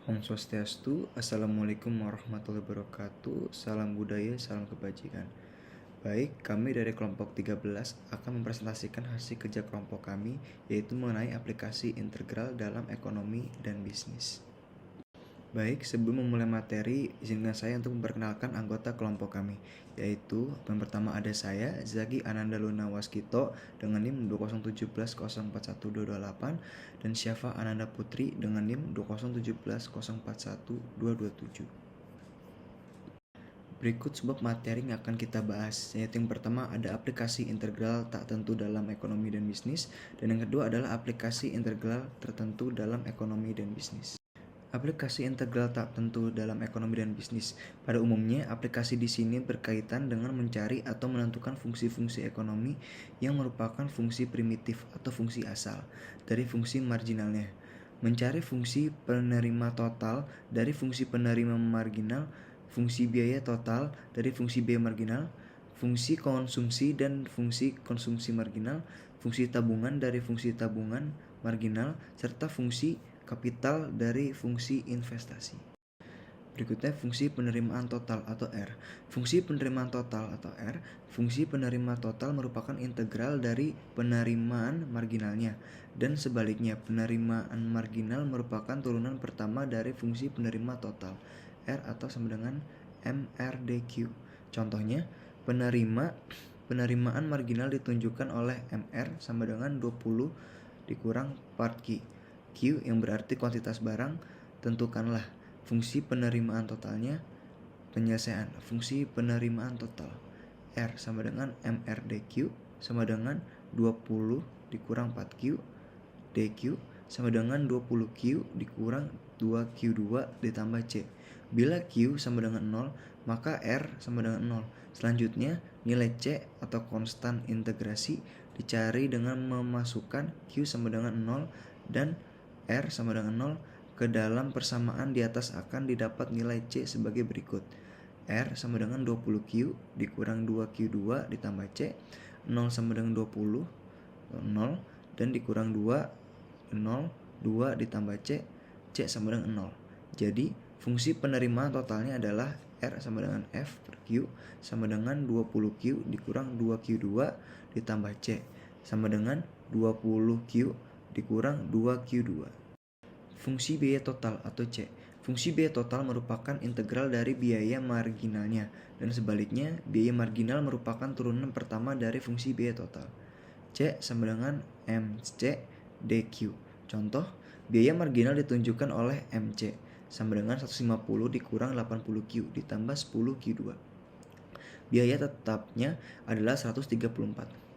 Om Swastiastu, Assalamualaikum warahmatullahi wabarakatuh, salam budaya, salam kebajikan. Baik, kami dari kelompok 13 akan mempresentasikan hasil kerja kelompok kami, yaitu mengenai aplikasi integral dalam ekonomi dan bisnis. Baik, sebelum memulai materi, izinkan saya untuk memperkenalkan anggota kelompok kami, yaitu yang pertama ada saya, Zaki Ananda Luna Waskito dengan NIM 201704128 dan Syafa Ananda Putri dengan NIM 20170412227. Berikut sebab materi yang akan kita bahas, yaitu yang pertama ada aplikasi integral tak tentu dalam ekonomi dan bisnis, dan yang kedua adalah aplikasi integral tertentu dalam ekonomi dan bisnis. Aplikasi integral tak tentu dalam ekonomi dan bisnis. Pada umumnya, aplikasi di sini berkaitan dengan mencari atau menentukan fungsi-fungsi ekonomi yang merupakan fungsi primitif atau fungsi asal dari fungsi marginalnya. Mencari fungsi penerima total dari fungsi penerima marginal, fungsi biaya total dari fungsi biaya marginal, fungsi konsumsi dan fungsi konsumsi marginal, fungsi tabungan dari fungsi tabungan marginal, serta fungsi kapital dari fungsi investasi. Berikutnya fungsi penerimaan total atau R. Fungsi penerimaan total atau R, fungsi penerima total merupakan integral dari penerimaan marginalnya, dan sebaliknya penerimaan marginal merupakan turunan pertama dari fungsi penerima total R atau sama dengan MRDQ. Contohnya, penerimaan marginal ditunjukkan oleh MR sama dengan 20 dikurang part Q. Q yang berarti kuantitas barang, tentukanlah fungsi penerimaan totalnya. Penyelesaian fungsi penerimaan total R sama dengan MRDQ sama dengan 20 dikurang 4Q DQ sama dengan 20Q dikurang 2Q2 ditambah C. Bila Q sama dengan 0, maka R sama dengan 0. Selanjutnya, nilai C atau konstan integrasi dicari dengan memasukkan Q sama dengan 0 dan R sama dengan 0 ke dalam persamaan di atas akan didapat nilai C sebagai berikut. R sama dengan 20Q dikurang 2Q2 ditambah C, 0 sama dengan 20, 0, dan dikurang 2, 0, 2 ditambah C, C sama dengan 0. Jadi, fungsi penerimaan totalnya adalah R sama dengan F per Q sama dengan 20Q dikurang 2Q2 ditambah C sama dengan 20Q dikurang 2Q2. Fungsi biaya total atau C. Fungsi biaya total merupakan integral dari biaya marginalnya, dan sebaliknya biaya marginal merupakan turunan pertama dari fungsi biaya total. C sama dengan MC DQ. Contoh, biaya marginal ditunjukkan oleh MC sama dengan 150 dikurang 80Q ditambah 10Q2. Biaya tetapnya adalah 134.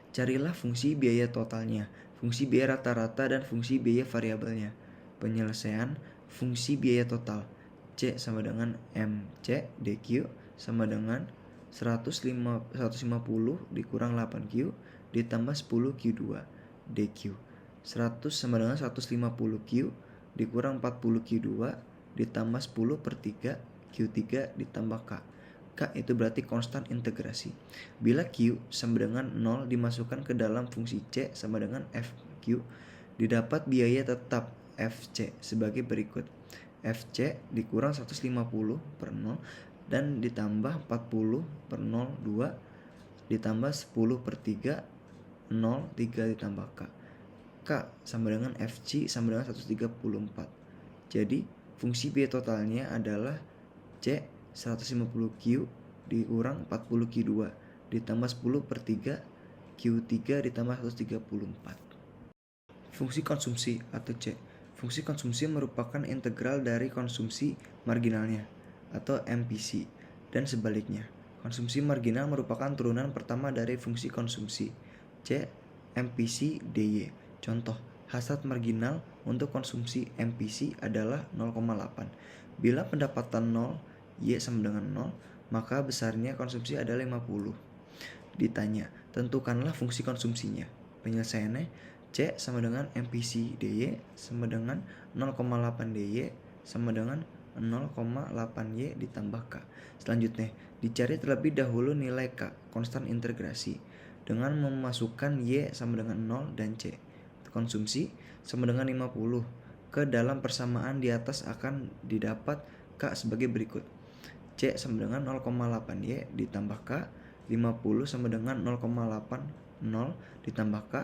Carilah fungsi biaya totalnya, fungsi biaya rata-rata, dan fungsi biaya variabelnya. Penyelesaian fungsi biaya total C sama dengan MC DQ sama dengan 150 dikurang 8Q ditambah 10Q2 DQ. 100 sama dengan 150Q dikurang 40Q2 ditambah 10 per 3 Q3 ditambah K. K itu berarti konstan integrasi. Bila Q sama dengan 0 dimasukkan ke dalam fungsi C sama dengan FQ, didapat biaya tetap FC sebagai berikut. FC dikurang 150 per 0 dan ditambah 40 per 0, 2 ditambah 10 per 3, 0, 3 ditambah K. K sama dengan FC sama dengan 134. Jadi fungsi biaya totalnya adalah C 150Q dikurang 40Q2 ditambah 10 per 3 Q3 ditambah 134. Fungsi konsumsi atau C. Fungsi konsumsi merupakan integral dari konsumsi marginalnya atau MPC, dan sebaliknya. Konsumsi marginal merupakan turunan pertama dari fungsi konsumsi. C MPC DY. Contoh, hasrat marginal untuk konsumsi MPC adalah 0,8. Bila pendapatan 0, Y sama dengan 0, maka besarnya konsumsi adalah 50. Ditanya, tentukanlah fungsi konsumsinya. Penyelesaiannya, C sama dengan MPC DY sama dengan 0,8 DY sama dengan 0,8Y ditambah K. Selanjutnya, dicari terlebih dahulu nilai K, konstan integrasi, dengan memasukkan Y sama dengan 0 dan C. Konsumsi sama dengan 50 ke dalam persamaan di atas akan didapat K sebagai berikut. C sama dengan 0,8Y ditambah K, 50 sama dengan 0,80 ditambah K,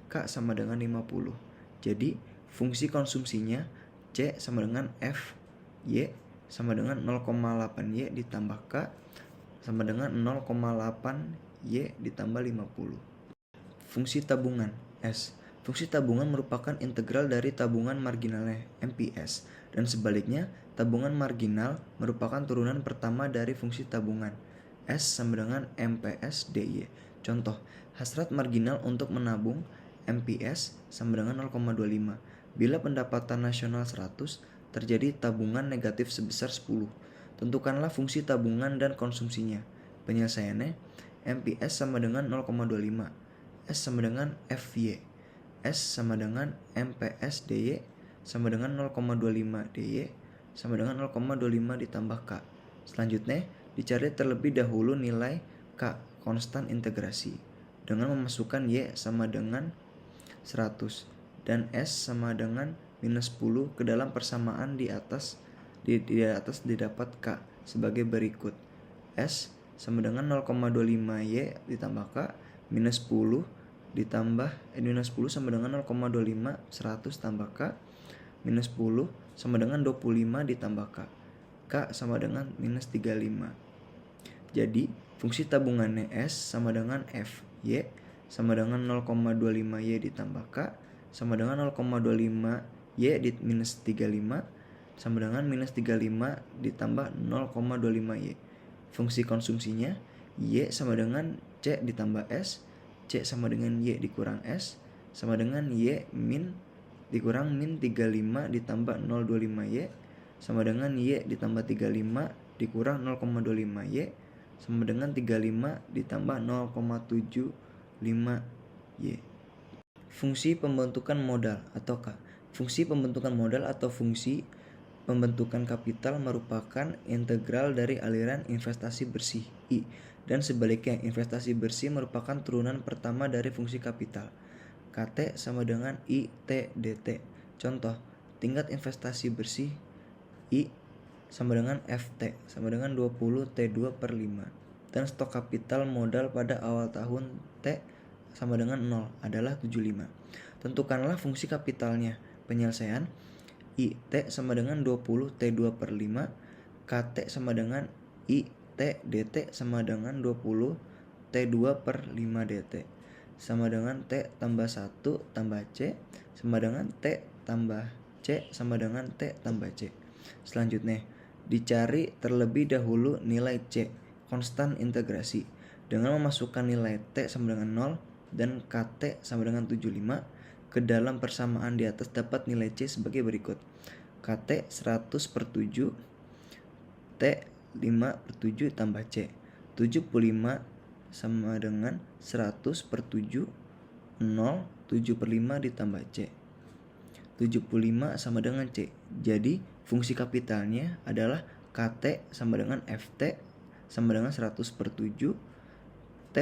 K sama dengan 50. Jadi fungsi konsumsinya C sama dengan F, Y sama dengan 0,8Y ditambah K sama dengan 0,8Y ditambah 50. Fungsi tabungan S. Fungsi tabungan merupakan integral dari tabungan marginalnya MPS, dan sebaliknya tabungan marginal merupakan turunan pertama dari fungsi tabungan S sama dengan MPS DY. Contoh, hasrat marginal untuk menabung MPS sama dengan 0,25. Bila pendapatan nasional 100, terjadi tabungan negatif sebesar 10. Tentukanlah fungsi tabungan dan konsumsinya. Penyelesaiannya, MPS sama dengan 0,25, S sama dengan FY, S sama dengan MPS DY sama dengan 0,25 DY sama dengan 0,25 ditambah K. Selanjutnya, dicari terlebih dahulu nilai K, konstan integrasi, dengan memasukkan Y sama dengan 100 dan S sama dengan minus 10 ke dalam persamaan di atas didapat K sebagai berikut. S sama dengan 0,25Y ditambah K minus 10 ditambah minus 10 sama dengan 0,25 100 tambah K minus 10 sama dengan 25 ditambah K. K sama dengan minus 35. Jadi fungsi tabungannya S sama dengan F, Y sama dengan 0,25Y ditambah K sama dengan 0,25Y di minus 35 sama dengan minus 35 ditambah 0,25Y. Fungsi konsumsinya Y sama dengan C ditambah S, C sama dengan Y dikurang S sama dengan Y min dikurang min 35 ditambah 0,25Y sama dengan Y ditambah 35 dikurang 0,25Y sama dengan 35 ditambah 0,75Y. Fungsi pembentukan modal atau K. Fungsi pembentukan modal atau fungsi pembentukan kapital merupakan integral dari aliran investasi bersih I, dan sebaliknya investasi bersih merupakan turunan pertama dari fungsi kapital. KT sama dengan IT DT. Contoh, tingkat investasi bersih I sama dengan FT sama dengan 20 T2 per 5, dan stok kapital modal pada awal tahun T sama dengan 0 adalah 75. Tentukanlah fungsi kapitalnya. Penyelesaian, IT sama dengan 20 T2 per 5, KT sama dengan IT DT sama dengan 20 T2 per 5 DT sama dengan T tambah 1 tambah C sama dengan T tambah C sama dengan T tambah C. Selanjutnya, dicari terlebih dahulu nilai C, konstan integrasi, dengan memasukkan nilai T sama dengan 0 dan KT sama dengan 75 ke dalam persamaan di atas dapat nilai C sebagai berikut. KT 100 per 7, T 5 per 7 tambah C. 75 sama dengan 100 per 7, 0, 7 per 5 ditambah C. 75 sama dengan C. Jadi fungsi kapitalnya adalah KT sama dengan FT sama dengan 100 per 7, T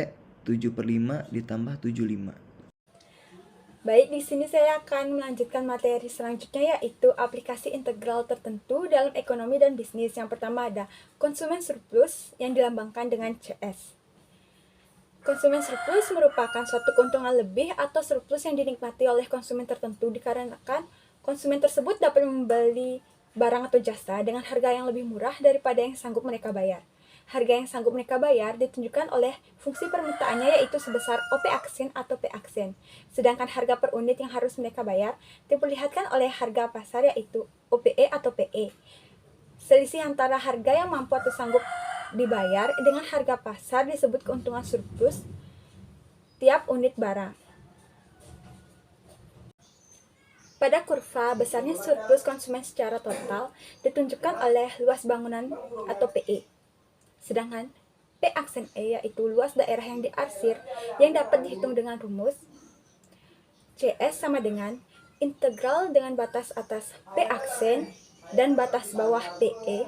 7 per 5 ditambah 75. Baik, di sini saya akan melanjutkan materi selanjutnya, yaitu aplikasi integral tertentu dalam ekonomi dan bisnis. Yang pertama ada konsumen surplus yang dilambangkan dengan CS. Konsumen surplus merupakan suatu keuntungan lebih atau surplus yang dinikmati oleh konsumen tertentu dikarenakan konsumen tersebut dapat membeli barang atau jasa dengan harga yang lebih murah daripada yang sanggup mereka bayar. Harga yang sanggup mereka bayar ditunjukkan oleh fungsi permintaannya, yaitu sebesar OP aksen atau P aksen. Sedangkan harga per unit yang harus mereka bayar diperlihatkan oleh harga pasar, yaitu OPE atau PE. Selisih antara harga yang mampu atau sanggup dibayar dengan harga pasar disebut keuntungan surplus tiap unit barang. Pada kurva, besarnya surplus konsumen secara total ditunjukkan oleh luas bangunan atau PE. Sedangkan P aksen E yaitu luas daerah yang diarsir yang dapat dihitung dengan rumus CS sama dengan integral dengan batas atas P aksen dan batas bawah PE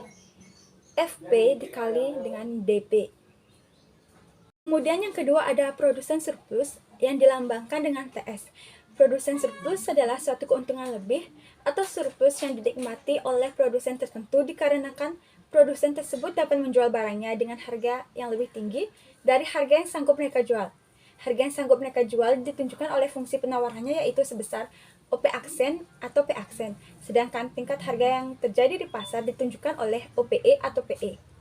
FP dikali dengan DP. Kemudian yang kedua ada produsen surplus yang dilambangkan dengan TS. Produsen surplus adalah suatu keuntungan lebih atau surplus yang dinikmati oleh produsen tertentu dikarenakan produsen tersebut dapat menjual barangnya dengan harga yang lebih tinggi dari harga yang sanggup mereka jual. Harga yang sanggup mereka jual ditunjukkan oleh fungsi penawarannya yaitu sebesar OP aksen atau P aksen, sedangkan tingkat harga yang terjadi di pasar ditunjukkan oleh OPE atau PE.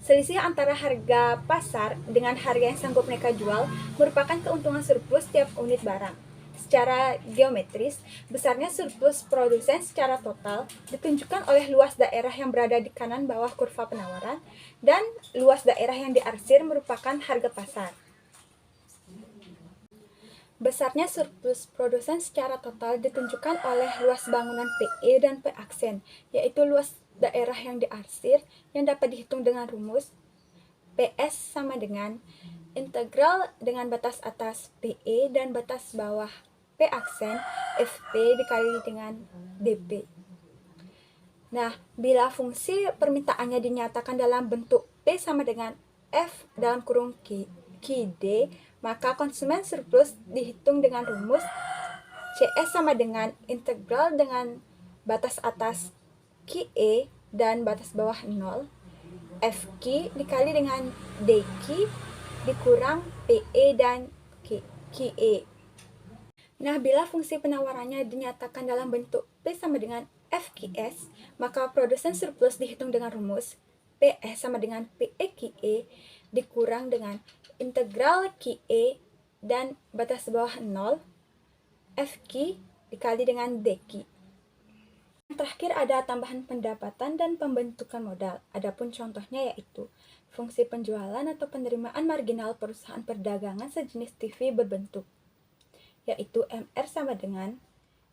Selisih antara harga pasar dengan harga yang sanggup mereka jual merupakan keuntungan surplus tiap unit barang. Secara geometris, besarnya surplus produsen secara total ditunjukkan oleh luas daerah yang berada di kanan bawah kurva penawaran dan luas daerah yang diarsir merupakan harga pasar. Besarnya surplus produsen secara total ditunjukkan oleh luas bangunan PE dan P aksen, yaitu luas daerah yang diarsir yang dapat dihitung dengan rumus PS sama dengan integral dengan batas atas PE dan batas bawah P aksen FP dikali dengan DP. Nah, bila fungsi permintaannya dinyatakan dalam bentuk P sama dengan F dalam kurung QD, maka konsumen surplus dihitung dengan rumus CS sama dengan integral dengan batas atas QE dan batas bawah 0, FQ dikali dengan DQ dikurang PE dan QE. Nah, bila fungsi penawarannya dinyatakan dalam bentuk P sama dengan FQS, maka produsen surplus dihitung dengan rumus PS sama dengan PE QE dikurang dengan integral QE dan batas bawah 0, FQ dikali dengan DQ. Yang terakhir ada tambahan pendapatan dan pembentukan modal. Adapun contohnya yaitu fungsi penjualan atau penerimaan marginal perusahaan perdagangan sejenis TV berbentuk, yaitu MR sama dengan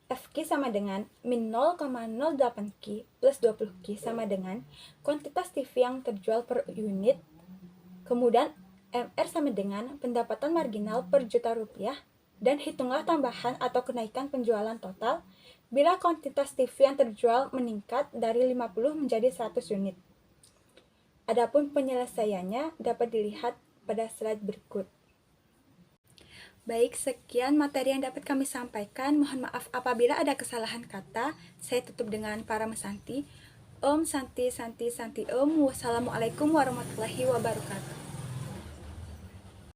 FQ sama dengan min 0,08 Q plus 20 Q sama dengan kuantitas TV yang terjual per unit. Kemudian MR sama dengan pendapatan marginal per juta rupiah, dan hitunglah tambahan atau kenaikan penjualan total bila kuantitas TV yang terjual meningkat dari 50 menjadi 100 unit. Adapun penyelesaiannya dapat dilihat pada slide berikut. Baik, sekian materi yang dapat kami sampaikan. Mohon maaf apabila ada kesalahan kata. Saya tutup dengan para mesanti. Om Santi Santi Santi Om. Wassalamualaikum warahmatullahi wabarakatuh.